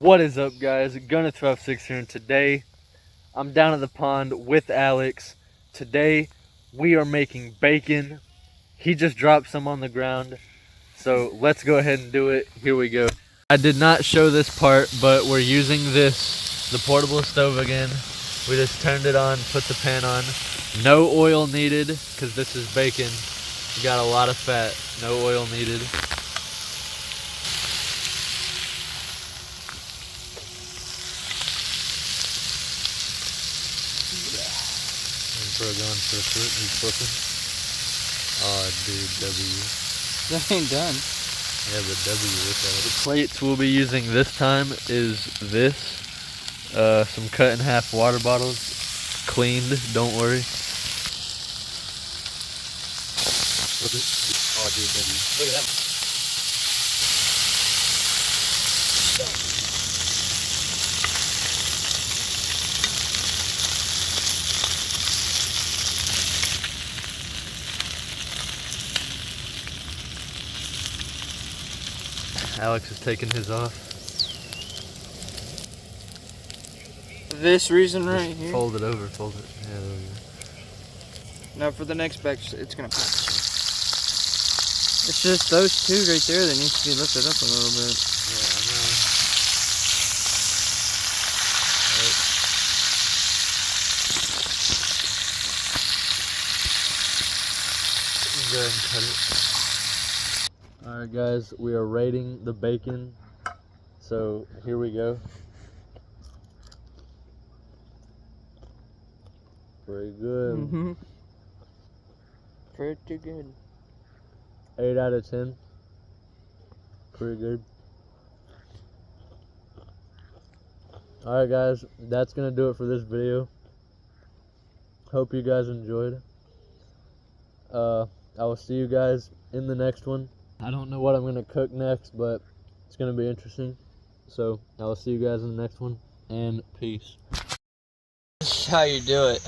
What is up, guys? Gunna12 here, and today I'm down at the pond with Alex. Today we are making bacon. He just dropped some on the ground, so let's go ahead and do it. Here we go. I did not show this part, but we're using the portable stove again. We just turned it on, put the pan on. No oil needed, because this is bacon. We got a lot of fat. No oil needed. Bro going for the foot, he's flipping. Oh, dude, W. That ain't done. Yeah, the W, look at it. The plates we'll be using this time is this. Some cut in half water bottles. Cleaned, don't worry. Oh, dude, W. Look at that. Alex is taking his off. This reason right here. Fold it over, fold it. Yeah, there we go. Now for the next batch, it's gonna pack. It's just those two right there that needs to be lifted up a little bit. Yeah, I know. Go ahead and cut it. Alright guys, we are rating the bacon. So here we go. Pretty good. Mm-hmm. Pretty good. 8 out of 10. Pretty good. Alright guys, that's gonna do it for this video. Hope you guys enjoyed. I will see you guys in the next one. I don't know what I'm gonna cook next, but it's gonna be interesting. So I will see you guys in the next one, and peace. That's how you do it.